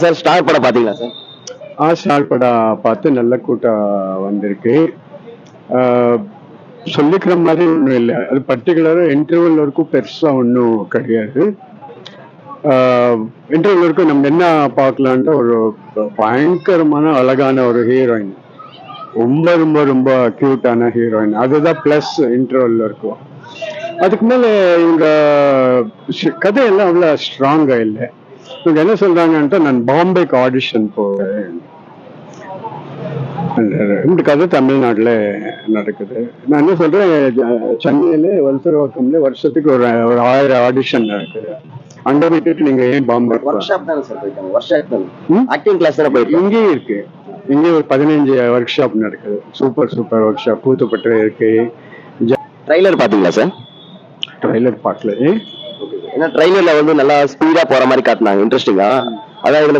Sir star படம் பாத்தீங்களா sir? Star படம் பார்த்து நல்ல கூட்டம் வந்திருக்கு. சொல்லிக்கிற மாதிரி ஒன்றும் இல்லை. அது பர்டிகுலராக இன்டர்வல் வரைக்கும் பெருசாக ஒன்றும் கிடையாது. இன்டர்வல் வரைக்கும் நம்ம என்ன பார்க்கலான்ட்டு ஒரு பயங்கரமான அழகான ஒரு ஹீரோயின், ரொம்ப ரொம்ப ரொம்ப கியூட்டான ஹீரோயின். அதுதான் ப்ளஸ் இன்டர்வல் இருக்கும். அதுக்கு மேலே இவங்க கதையெல்லாம் அவ்வளோ ஸ்ட்ராங்காக இல்லை. இவங்க என்ன சொல்றாங்கன்ட்டு, நான் பாம்பேக்கு ஆடிஷன் போவேன். இந்த கதை தமிழ்நாட்டில் நடக்குது. நான் என்ன சொல்றேன், சென்னையில வல்சரவாக்கம்ல வருஷத்துக்கு ஒரு 1000 ஆடிஷன் நடக்குது. அங்க விட்டுட்டு நீங்க ஏன் பாம்பே? இங்கேயும் இருக்கு. இங்கே ஒரு 15 ஒர்க் ஷாப் நடக்குது. சூப்பர் சூப்பர் ஒர்க் ஷாப் கூத்துப்பட்டு இருக்கு. ட்ரைலர் பாத்தீங்களா சார்? ட்ரைலர் பார்க்கல. ஏன்னா ட்ரைலர்ல வந்து நல்லா ஸ்பீடா போற மாதிரி காட்டினாங்க, இன்ட்ரெஸ்டிங்கா. அதான்